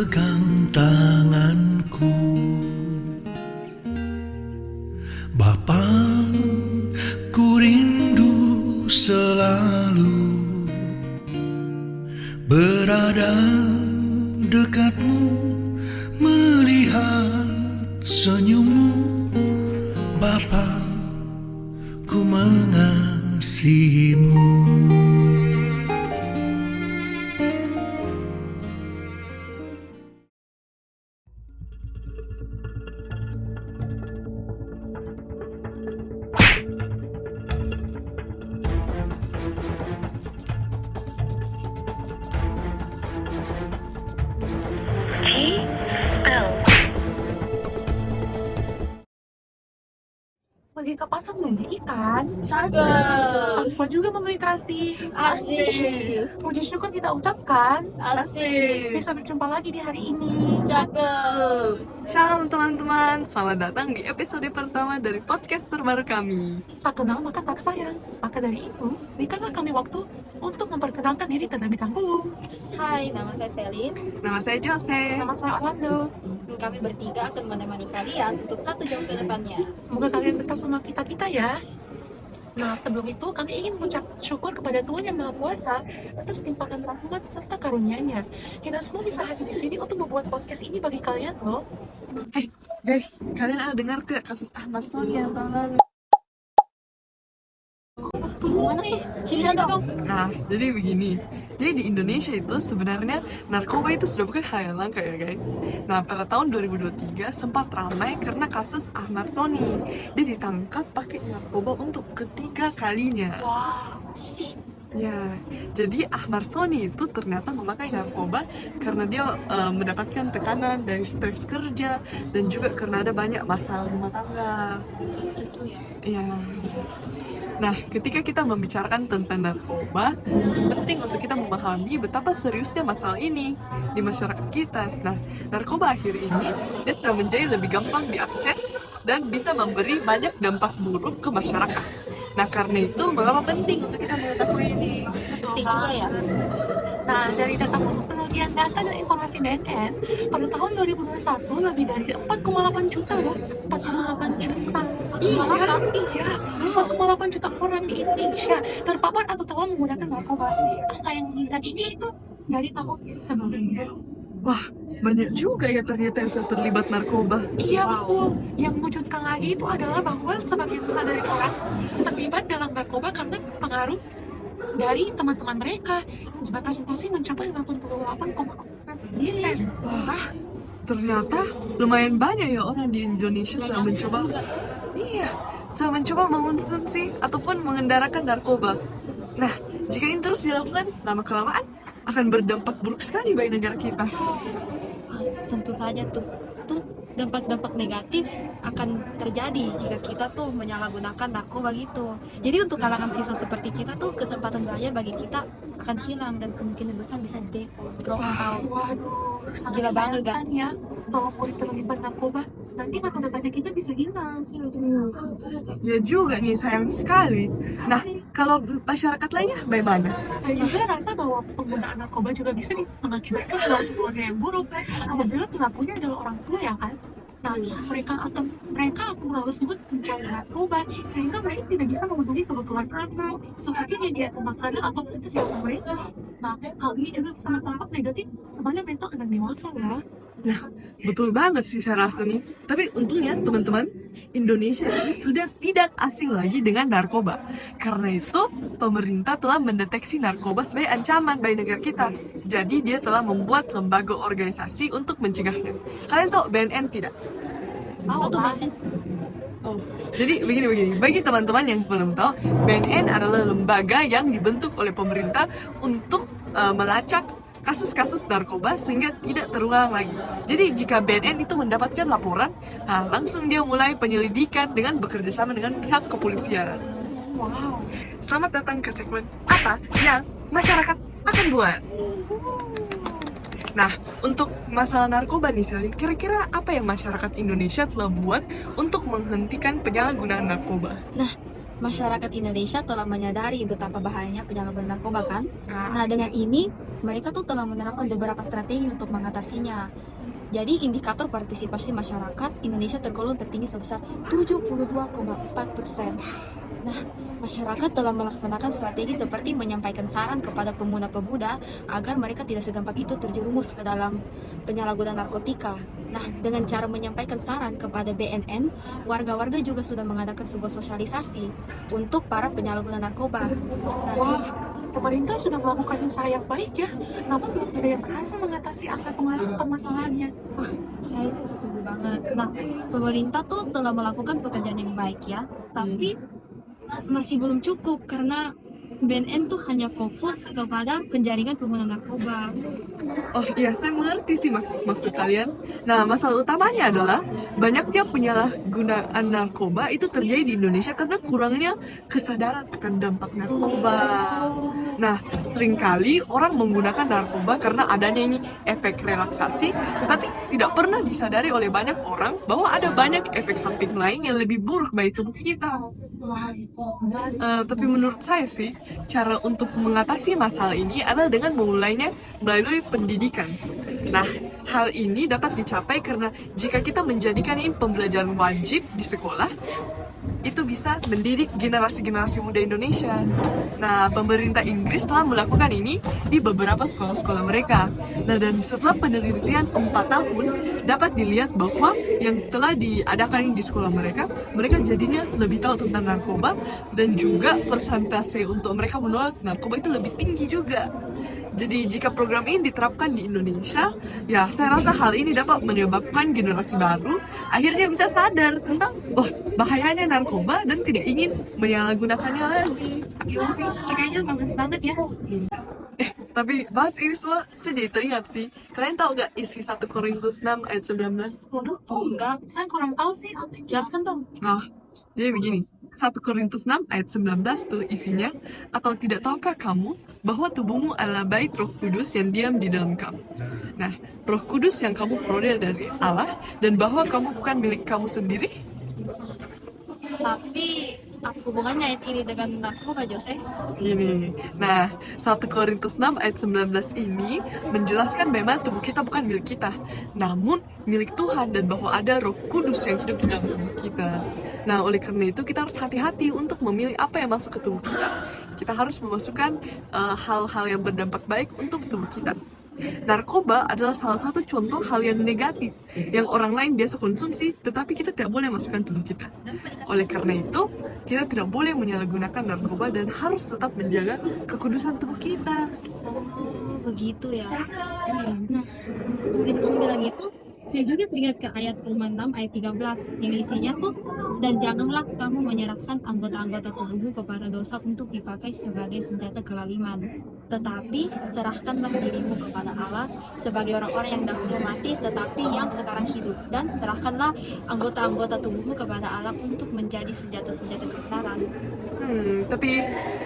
pegang tanganku. Bapa, ku rindu selalu berada dekatmu, melihat senyummu. Bapa, ku mengasihimu. Pergi ke pasar belanja ikan. Cakep. Lupa juga membeli terasi. Asik. Puji syukur kita ucapkan. Asik. Bisa berjumpa lagi di hari ini. Cakep. Shalom teman-teman, selamat datang di episode pertama dari podcast terbaru kami. Tak kenal maka tak sayang. Maka dari itu, berikanlah kami waktu untuk memperkenalkan diri terlebih dahulu. Hai, nama saya Selin. Nama saya Jose. Nama saya Orlando. Kami bertiga akan menemani kalian untuk 1 jam ke depannya. Semoga kalian betah sama kita ya. Nah, sebelum itu kami ingin mengucap syukur kepada Tuhan Yang Maha Kuasa atas limpahan rahmat serta karunia-Nya. Kita semua bisa hadir di sini untuk membuat podcast ini bagi kalian loh. Hey guys, kalian ada dengar tidak kasus Ahmad Sony yang tahun lalu? Gimana nih? Cerita dong. Nah, jadi begini. Jadi di Indonesia itu sebenarnya narkoba itu sudah bukan hal yang langka ya guys. Nah, pada tahun 2023 sempat ramai karena kasus Ahmad Sony. Dia ditangkap pakai narkoba untuk ketiga kalinya. Wah, masih sih. Ya, jadi Ahmad Sony itu ternyata memakai narkoba karena dia mendapatkan tekanan dari stres kerja dan juga karena ada banyak masalah rumah tangga. Itu ya. Iya. Nah, ketika kita membicarakan tentang narkoba, penting untuk kita memahami betapa seriusnya masalah ini di masyarakat kita. Nah, narkoba akhir ini dia sudah menjadi lebih gampang diakses dan bisa memberi banyak dampak buruk ke masyarakat. Nah, karena itu mengapa penting untuk kita mengetahui ini? Penting juga ya. Nah, dari data pusat penelitian data dan informasi BNN, pada tahun 2021 lebih dari 4,8 juta loh. 4,8 juta. Iya, 4,8 juta orang di Indonesia terpapar atau telah menggunakan narkoba. Angka yang meningkat ini itu dari tahun sebelumnya. Wah, banyak juga ya ternyata yang sudah terlibat narkoba. Iya betul. Yang mengejutkan lagi itu adalah bahwa sebagian besar dari orang terlibat dalam narkoba karena pengaruh dari teman-teman mereka. Jumlah presentasi mencapai 88,4%. Wah, Ternyata lumayan banyak ya orang di Indonesia sudah mencoba. Iya, sudah mencoba mengonsumsi ataupun mengendarakan narkoba. Nah, jika ini terus dilakukan, lama-kelamaan akan berdampak buruk sekali bagi negara kita. Tentu saja tuh dampak-dampak negatif akan terjadi jika kita tuh menyalahgunakan narkoba gitu. Jadi untuk kalangan siswa seperti kita tuh kesempatan belajar bagi kita akan hilang dan kemungkinan besar bisa drop out. waduh, sangat Gila banget, disayangkan ya. Kalau murid terlibat narkoba, nanti masa depannya kita bisa hilang. Ya juga nih, sayang sekali. Nah, kalau masyarakat lainnya bagaimana? Saya juga rasa bahwa penggunaan narkoba juga bisa mengakibatkan relasi keluarga yang buruk apabila pelakunya adalah orang tua ya kan. Nah, mereka akan terlalu sibuk mencari narkoba sehingga mereka tidak bisa memenuhi kebutuhan anak seperti menyediakan makanan atau kesehatan mereka. Nah, hal ini juga sangat tampak negatif kepada mental anak dewasa ya. Nah, betul banget sih saya rasa nih. Tapi untungnya teman-teman, Indonesia ini sudah tidak asing lagi dengan narkoba. Karena itu, pemerintah telah mendeteksi narkoba sebagai ancaman bagi negara kita. Jadi dia telah membuat lembaga organisasi untuk mencegahnya. Kalian tahu BNN tidak? Apa tuh banget? Oh, jadi begini. Bagi teman-teman yang belum tahu, BNN adalah lembaga yang dibentuk oleh pemerintah untuk melacak kasus-kasus narkoba sehingga tidak terulang lagi. Jadi jika BNN itu mendapatkan laporan, langsung dia mulai penyelidikan dengan bekerja sama dengan pihak kepolisian. Wow. Selamat datang ke segmen apa yang masyarakat akan buat. Nah, untuk masalah narkoba nih Selin, kira-kira apa yang masyarakat Indonesia telah buat untuk menghentikan penyalahgunaan narkoba? masyarakat Indonesia telah menyadari betapa bahayanya penyalahgunaan narkoba kan. Nah, dengan ini mereka tuh telah menerapkan beberapa strategi untuk mengatasinya. Jadi indikator partisipasi masyarakat Indonesia tergolong tertinggi sebesar 72,4%. Nah, masyarakat telah melaksanakan strategi seperti menyampaikan saran kepada pemuda-pemuda agar mereka tidak segampang itu terjerumus ke dalam penyalahgunaan narkotika. Nah, dengan cara menyampaikan saran kepada BNN, warga-warga juga sudah mengadakan sebuah sosialisasi untuk para penyalahguna narkoba. Nah, Wah, pemerintah sudah melakukan usaha yang baik ya, namun belum ada yang berhasil mengatasi akar permasalahannya. saya sih setuju banget. Nah, pemerintah tuh telah melakukan pekerjaan yang baik ya, tapi masih belum cukup karena BNN tuh hanya fokus kepada penjaringan pengguna narkoba. Oh iya, saya mengerti sih maksud kalian. Nah, masalah utamanya adalah banyaknya penyalahgunaan narkoba itu terjadi di Indonesia karena kurangnya kesadaran akan dampak narkoba. Nah, seringkali orang menggunakan narkoba karena adanya ini efek relaksasi, tetapi tidak pernah disadari oleh banyak orang bahwa ada banyak efek samping lain yang lebih buruk bagi tubuh kita. Tapi menurut saya sih, cara untuk mengatasi masalah ini adalah dengan memulainya melalui pendidikan. Nah, hal ini dapat dicapai karena jika kita menjadikan ini pembelajaran wajib di sekolah, itu bisa mendidik generasi-generasi muda Indonesia. Nah, pemerintah Inggris telah melakukan ini di beberapa sekolah-sekolah mereka. Nah, dan setelah penelitian 4 tahun, dapat dilihat bahwa yang telah diadakan di sekolah mereka jadinya lebih tahu tentang narkoba, dan juga persentase untuk mereka menolak narkoba itu lebih tinggi juga. Jadi jika program ini diterapkan di Indonesia, ya saya rasa hal ini dapat menyebabkan generasi baru akhirnya bisa sadar tentang bahayanya narkoba dan tidak ingin menyalahgunakannya lagi. Gila sih, kayaknya bagus banget ya. Tapi bahas ini semua saya jadi teringat sih. Kalian tahu gak isi 1 Korintus 6 ayat 19? Waduh, enggak, saya kurang tahu sih. Jelaskan dong. Nah, jadi begini. 1 Korintus 6 ayat 19 tuh isinya, atau tidak tahukah kamu bahwa tubuhmu adalah bait Roh Kudus yang diam di dalam kamu. Nah, Roh Kudus yang kamu peroleh dari Allah, dan bahwa kamu bukan milik kamu sendiri. Tapi apa hubungannya ayat ini dengan narkoba, Jose? Ini. Nah, 1 Korintus 6 ayat 19 ini menjelaskan memang tubuh kita bukan milik kita, namun milik Tuhan, dan bahwa ada Roh Kudus yang hidup di dalam tubuh kita. Nah, oleh karena itu kita harus hati-hati untuk memilih apa yang masuk ke tubuh kita. Kita harus memasukkan hal-hal yang berdampak baik untuk tubuh kita. Narkoba adalah salah satu contoh hal yang negatif yang orang lain biasa konsumsi, tetapi kita tidak boleh masukkan tubuh kita. Oleh karena itu, kita tidak boleh menyalahgunakan narkoba dan harus tetap menjaga kekudusan tubuh kita. Begitu ya. Nah, habis kamu bilang itu, saya juga teringat ke ayat Roma 6 ayat 13 yang isinya tuh, dan janganlah kamu menyerahkan anggota-anggota tubuhmu kepada dosa untuk dipakai sebagai senjata kelaliman, tetapi serahkanlah dirimu kepada Allah sebagai orang-orang yang dahulu mati tetapi yang sekarang hidup, dan serahkanlah anggota-anggota tubuhmu kepada Allah untuk menjadi senjata-senjata kebenaran. Tapi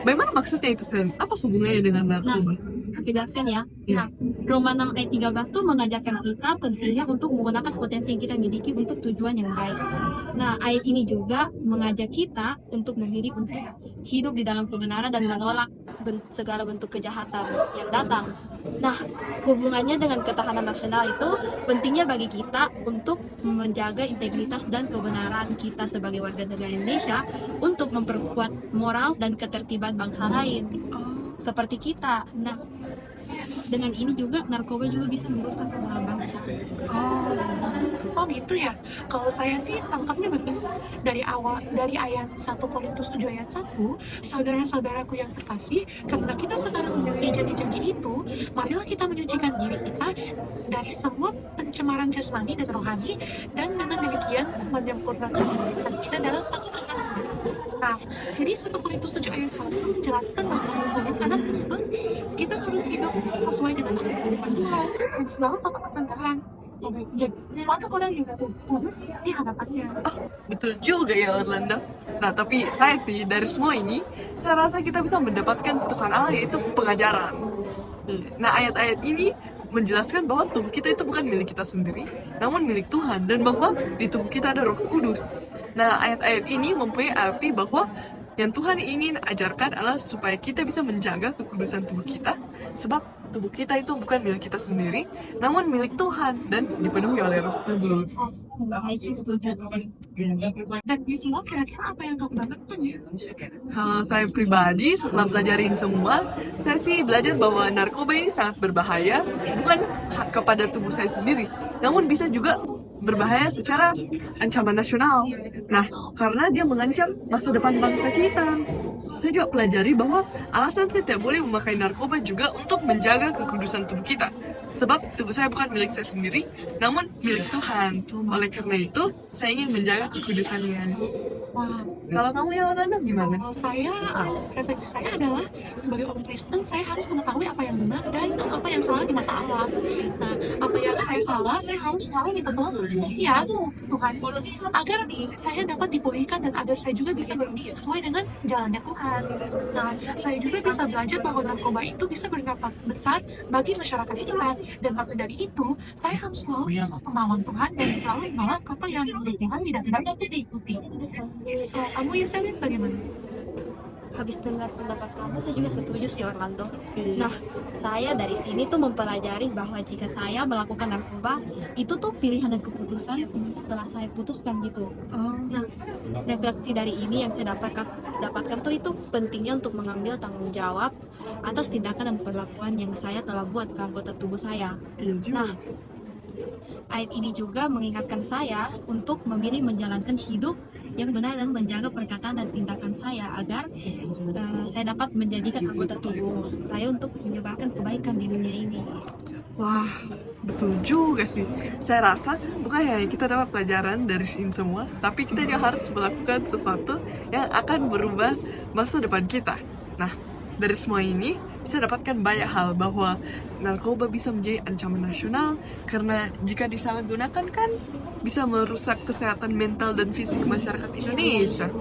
bagaimana maksudnya itu, Sen? Apa hubungannya dengan narkoba? Aku jelaskan ya. Nah, Roma 6 ayat 13 itu mengajarkan kita pentingnya untuk menggunakan potensi yang kita miliki untuk tujuan yang baik. Nah, ayat ini juga mengajak kita untuk memilih untuk hidup di dalam kebenaran dan menolak segala bentuk kejahatan yang datang. Nah, hubungannya dengan ketahanan nasional itu pentingnya bagi kita untuk menjaga integritas dan kebenaran kita sebagai warga negara Indonesia untuk memperkuat moral dan ketertiban bangsa lain seperti kita. Nah, dengan ini juga narkoba juga bisa merusak moral bangsa. Oh gitu ya. Kalau saya sih tangkapnya begini. Dari ayat 1 Korintus 7 ayat 1, saudara-saudaraku yang terkasih, karena kita sekarang memiliki janji-janji itu, marilah kita menyucikan diri kita dari semua pencemaran jasmani dan rohani, dan dengan demikian menyempurnakan urusan kita dalam takut akan Allah. Nah, jadi 1 Korintus 7 ayat 1 menjelaskan bahwa sebagai anak Kristus, kita harus hidup sesuai dengan firman Tuhan dan selalu takut akan Tuhan. Jadi, sebagai orang yang kudus di hadapannya. Betul juga ya, Orlando. Nah, tapi saya sih dari semua ini, saya rasa kita bisa mendapatkan pesan Allah, yaitu pengajaran. Nah, ayat-ayat ini menjelaskan bahwa tubuh kita itu bukan milik kita sendiri, namun milik Tuhan, dan bahwa di tubuh kita ada Roh Kudus. Nah, ayat-ayat ini mempunyai arti bahwa yang Tuhan ingin ajarkan adalah supaya kita bisa menjaga kekudusan tubuh kita, sebab tubuh kita itu bukan milik kita sendiri, namun milik Tuhan dan dipenuhi oleh Roh Kudus. I sih setuju. Dan di semua kira-kira apa yang kamu dapatkan ya? Kalau saya pribadi, setelah pelajarin semua, saya sih belajar bahwa narkoba ini sangat berbahaya, bukan kepada tubuh saya sendiri, namun bisa juga berbahaya secara ancaman nasional. Nah, karena dia mengancam masa depan bangsa kita. Saya juga pelajari bahwa alasan saya tidak boleh memakai narkoba juga untuk menjaga kekudusan tubuh kita. Sebab tubuh saya bukan milik saya sendiri, namun milik Tuhan. Oleh karena itu, saya ingin menjaga kekudusannya. Wah, Kalau kamu ya Orlando gimana? kalau saya, refleksi saya adalah sebagai orang Kristen, saya harus mengetahui apa yang benar dan apa yang salah di mata Allah. Nah, apa yang saya salah, saya harus selalu minta tolong ya Tuhan, agar saya dapat dipulihkan dan agar saya juga bisa berundi sesuai dengan jalannya Tuhan. Nah, saya juga bisa belajar bahwa narkoba itu bisa berdampak besar bagi masyarakat kita, dan maka dari itu, saya harus selalu melawan Tuhan dan selalu menolak apa yang Tuhan tidak benar itu diikuti. So, kamu ya Selin bagaimana? Habis dengar pendapat kamu, saya juga setuju sih Orlando. Nah, saya dari sini tuh mempelajari bahwa jika saya melakukan narkoba, itu tuh pilihan dan keputusan yang setelah saya putuskan gitu. Nah, refleksi dari ini yang saya dapatkan tuh itu pentingnya untuk mengambil tanggung jawab atas tindakan dan perlakuan yang saya telah buat ke anggota tubuh saya. Iya juga. Nah, ayat ini juga mengingatkan saya untuk memilih menjalankan hidup yang benar dan menjaga perkataan dan tindakan saya agar saya dapat menjadikan anggota tubuh saya untuk menyebarkan kebaikan di dunia ini. Wah, betul juga sih. Saya rasa bukan hanya kita dapat pelajaran dari sini semua, tapi kita juga harus melakukan sesuatu yang akan berubah masa depan kita. Nah, dari semua ini bisa dapatkan banyak hal, bahwa narkoba bisa menjadi ancaman nasional karena jika disalahgunakan kan bisa merusak kesehatan mental dan fisik masyarakat Indonesia.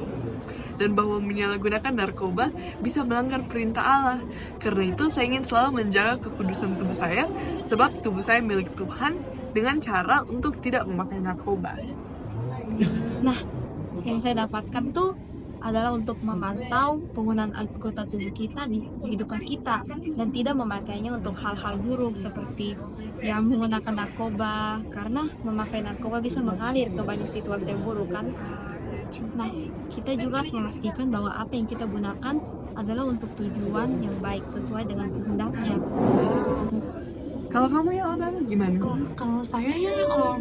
Dan bahwa menyalahgunakan narkoba bisa melanggar perintah Allah. Karena itu saya ingin selalu menjaga kekudusan tubuh saya, sebab tubuh saya milik Tuhan, dengan cara untuk tidak memakai narkoba. Nah, yang saya dapatkan tuh adalah untuk memantau penggunaan anggota tubuh kita di kehidupan kita dan tidak memakainya untuk hal-hal buruk seperti yang menggunakan narkoba, karena memakai narkoba bisa mengalir ke banyak situasi yang buruk kan. Nah, kita juga harus memastikan bahwa apa yang kita gunakan adalah untuk tujuan yang baik sesuai dengan kehendaknya. Kalau kamu ya Orlando gimana? Kalau saya ya,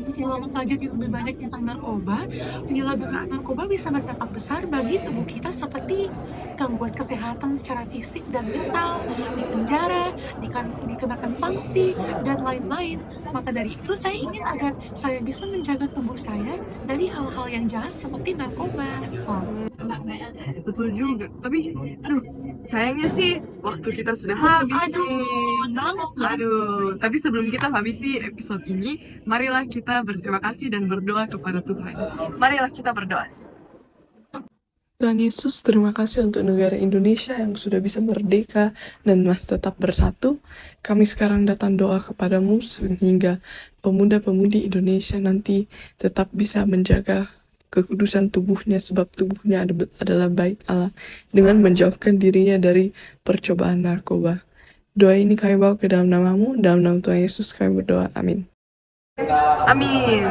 selama pelajari lebih banyak tentang narkoba, penyalahgunaan narkoba bisa berdampak besar bagi tubuh kita seperti gangguan kesehatan secara fisik dan mental, dipenjara, dikenakan sanksi, dan lain-lain. Maka dari itu saya ingin agar saya bisa menjaga tubuh saya dari hal-hal yang jahat seperti narkoba. Betul juga. Tapi, aduh, sayangnya sih waktu kita sudah habis nih. Aduh, tapi sebelum kita habisi episode ini, marilah kita berterima kasih dan berdoa kepada Tuhan. Marilah kita berdoa. Tuhan Yesus, terima kasih untuk negara Indonesia yang sudah bisa merdeka dan masih tetap bersatu. Kami sekarang datang doa kepadamu sehingga pemuda-pemudi Indonesia nanti tetap bisa menjaga kekudusan tubuhnya, sebab tubuhnya adalah bait Allah, dengan menjauhkan dirinya dari percobaan narkoba. Doa ini kami bawa ke dalam namamu, dalam nama Tuhan Yesus kami berdoa, amin. Amin.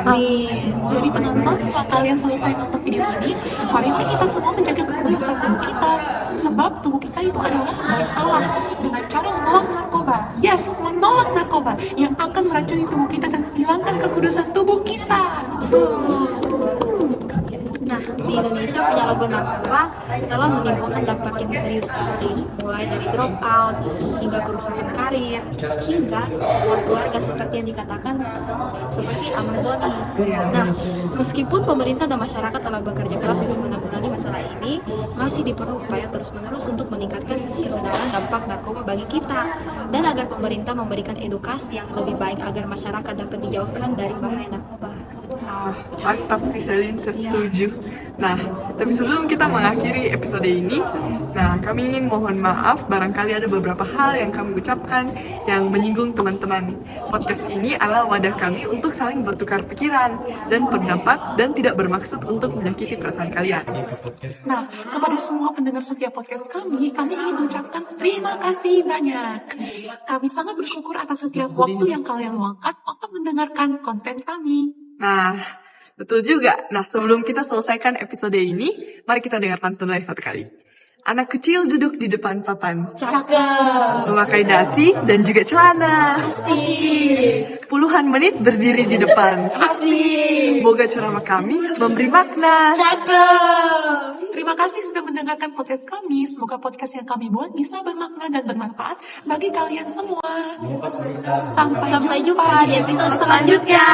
Jadi penonton, setelah kalian selesai nonton video ini, marilah kita semua menjaga kekudusan tubuh kita, sebab tubuh kita itu adalah bait Allah, dengan cara menolak narkoba. Yes, menolak narkoba yang akan meracuni tubuh kita dan menghilangkan kekudusan tubuh kita. Nah, di Indonesia penyalahgunaan narkoba telah menimbulkan dampak yang serius sekali, mulai dari drop out hingga kerusakan karir, hingga keluarga seperti yang dikatakan seperti Amazoni. Nah, meskipun pemerintah dan masyarakat telah bekerja keras untuk menanggulangi masalah ini, masih diperlu upaya terus-menerus untuk meningkatkan kesadaran dampak narkoba bagi kita, dan agar pemerintah memberikan edukasi yang lebih baik agar masyarakat dapat dijauhkan dari bahaya narkoba. Ah, mantap sih Selin, saya setuju. Nah, tapi sebelum kita mengakhiri episode ini, nah kami ingin mohon maaf barangkali ada beberapa hal yang kami ucapkan yang menyinggung teman-teman. Podcast ini adalah wadah kami untuk saling bertukar pikiran dan pendapat dan tidak bermaksud untuk menyakiti perasaan kalian. Nah, kepada semua pendengar setiap podcast kami ingin mengucapkan terima kasih banyak. Kami sangat bersyukur atas setiap waktu yang kalian luangkan untuk mendengarkan konten kami. Nah, betul juga. Nah, sebelum kita selesaikan episode ini, mari kita dengar pantun lagi satu kali. Anak kecil duduk di depan papan, Cakep. memakai dasi dan juga celana. Puluhan menit berdiri di depan. Semoga ceramah kami memberi makna. Cakep. Terima kasih sudah mendengarkan podcast kami. Semoga podcast yang kami buat bisa bermakna dan bermanfaat bagi kalian semua. Sampai Sampai jumpa di episode selanjutnya.